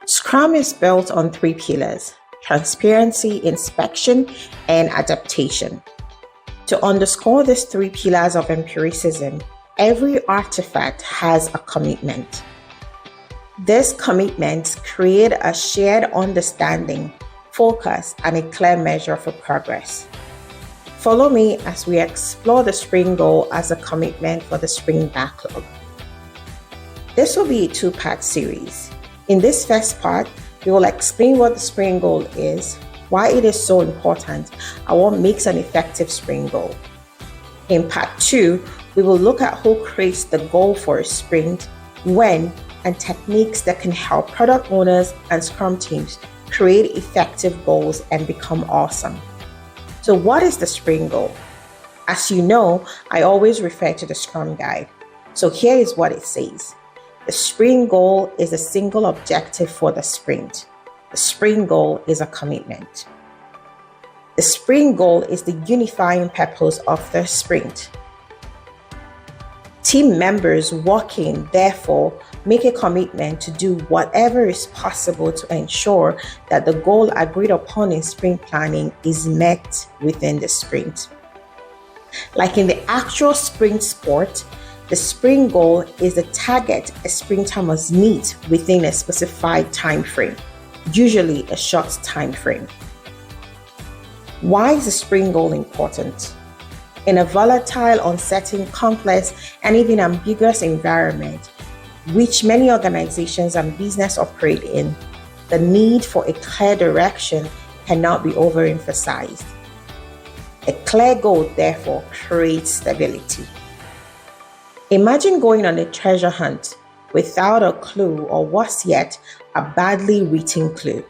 Scrum is built on three pillars: transparency, inspection, and adaptation. To underscore these three pillars of empiricism, every artifact has a commitment. These commitments create a shared understanding, focus, and a clear measure for progress. Follow me as we explore the sprint goal as a commitment for the sprint backlog. This will be a two-part series. In this first part, we will explain what the sprint goal is, why it is so important, and what makes an effective sprint goal. In part 2, we will look at who creates the goal for a sprint, when, and techniques that can help product owners and Scrum teams create effective goals and become awesome. So what is the sprint goal? As you know, I always refer to the Scrum guide. So here is what it says. The sprint goal is a single objective for the sprint. The sprint goal is a commitment. The sprint goal is the unifying purpose of the sprint. Team members working, therefore, make a commitment to do whatever is possible to ensure that the goal agreed upon in sprint planning is met within the sprint. Like in the actual sprint sport, the sprint goal is the target a sprinter must meet within a specified time frame, usually a short time frame. Why is the sprint goal important? In a volatile, uncertain, complex, and even ambiguous environment, which many organizations and business operate in, the need for a clear direction cannot be overemphasized. A clear goal, therefore, creates stability. Imagine going on a treasure hunt without a clue, or worse yet, a badly written clue.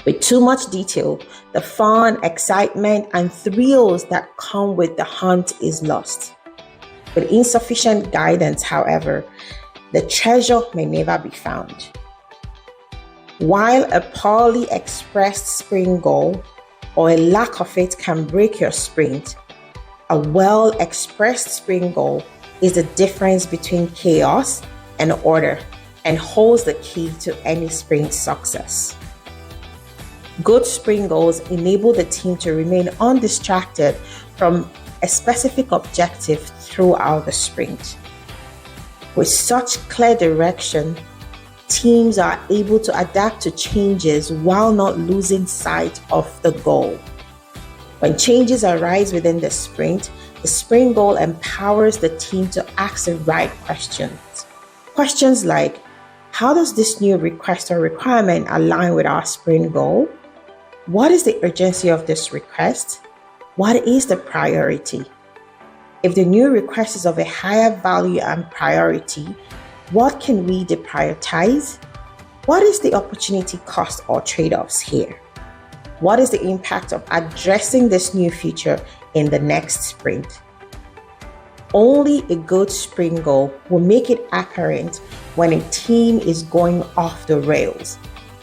With too much detail, the fun, excitement, and thrills that come with the hunt is lost. With insufficient guidance, however, the treasure may never be found. While a poorly expressed sprint goal or a lack of it can break your sprint, a well-expressed sprint goal is the difference between chaos and order and holds the key to any sprint success. Good sprint goals enable the team to remain undistracted from a specific objective throughout the sprint. With such clear direction, teams are able to adapt to changes while not losing sight of the goal. When changes arise within the sprint goal empowers the team to ask the right questions. Questions like, how does this new request or requirement align with our sprint goal? What is the urgency of this request? What is the priority? If the new request is of a higher value and priority, what can we deprioritize? What is the opportunity cost or trade-offs here? What is the impact of addressing this new feature in the next sprint? Only a good sprint goal will make it apparent when a team is going off the rails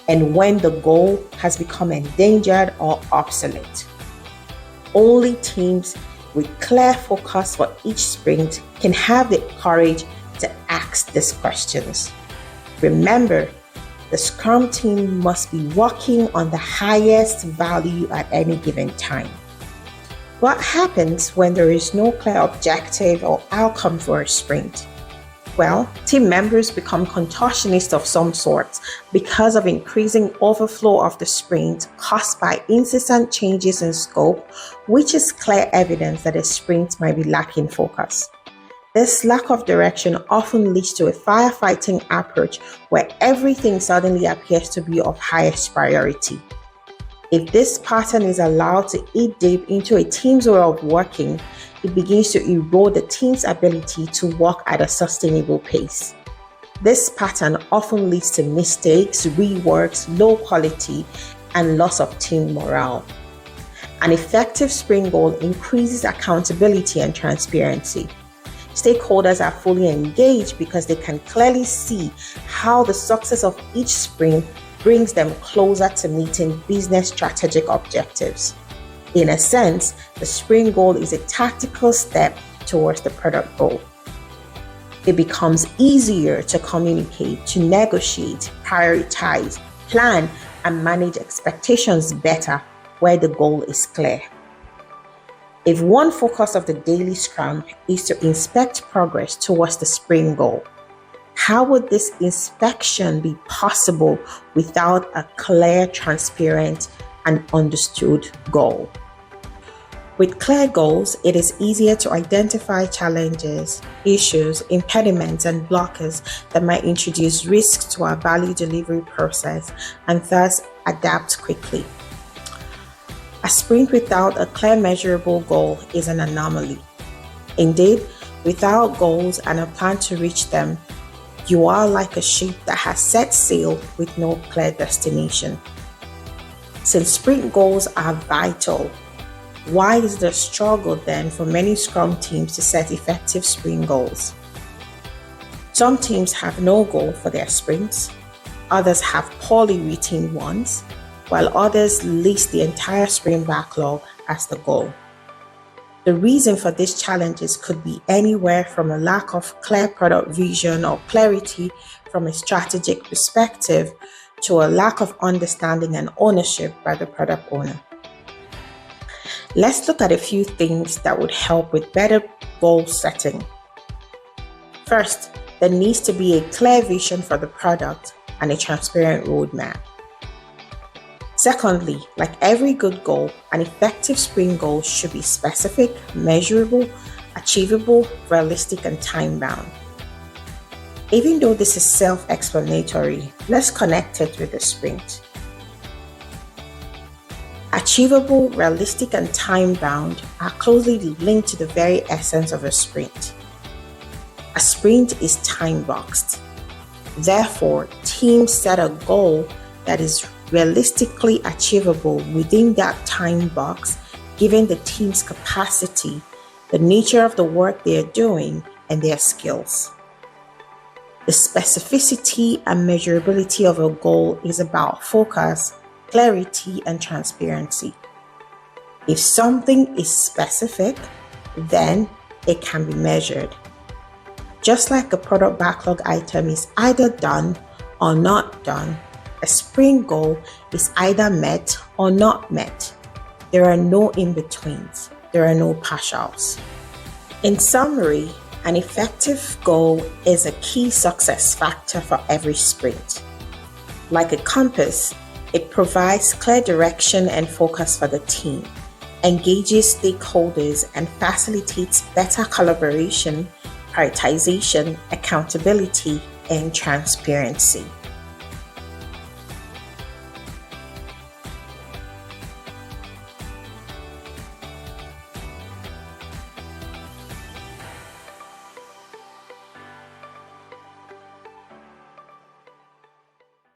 and when the goal has become endangered or obsolete. Only teams with clear focus for each sprint can have the courage to ask these questions. Remember, the Scrum team must be working on the highest value at any given time. What happens when there is no clear objective or outcome for a sprint? Well, team members become contortionists of some sort because of increasing overflow of the sprint caused by incessant changes in scope, which is clear evidence that a sprint might be lacking focus. This lack of direction often leads to a firefighting approach where everything suddenly appears to be of highest priority. If this pattern is allowed to eat deep into a team's way of working, it begins to erode the team's ability to work at a sustainable pace. This pattern often leads to mistakes, reworks, low quality, and loss of team morale. An effective sprint goal increases accountability and transparency. Stakeholders are fully engaged because they can clearly see how the success of each sprint brings them closer to meeting business strategic objectives. In a sense, the sprint goal is a tactical step towards the product goal. It becomes easier to communicate, to negotiate, prioritize, plan, and manage expectations better where the goal is clear. If one focus of the daily Scrum is to inspect progress towards the sprint goal, how would this inspection be possible without a clear, transparent, and understood goal? With clear goals, it is easier to identify challenges, issues, impediments, and blockers that might introduce risks to our value delivery process and thus adapt quickly. A sprint without a clear measurable goal is an anomaly. Indeed, without goals and a plan to reach them, you are like a ship that has set sail with no clear destination. Since sprint goals are vital, why is the struggle then for many Scrum teams to set effective sprint goals? Some teams have no goal for their sprints, others have poorly written ones, while others list the entire sprint backlog as the goal. The reason for these challenges could be anywhere from a lack of clear product vision or clarity from a strategic perspective to a lack of understanding and ownership by the product owner. Let's look at a few things that would help with better goal setting. First, there needs to be a clear vision for the product and a transparent roadmap. Secondly, like every good goal, an effective sprint goal should be specific, measurable, achievable, realistic, and time-bound. Even though this is self-explanatory, let's connect it with the sprint. Achievable, realistic, and time-bound are closely linked to the very essence of a sprint. A sprint is time-boxed. Therefore, teams set a goal that is realistically achievable within that time box, given the team's capacity, the nature of the work they are doing, and their skills. The specificity and measurability of a goal is about focus, clarity, and transparency. If something is specific, then it can be measured. Just like a product backlog item is either done or not done, a sprint goal is either met or not met. There are no in-betweens. There are no partials. In summary, an effective goal is a key success factor for every sprint. Like a compass, it provides clear direction and focus for the team, engages stakeholders, and facilitates better collaboration, prioritization, accountability, and transparency.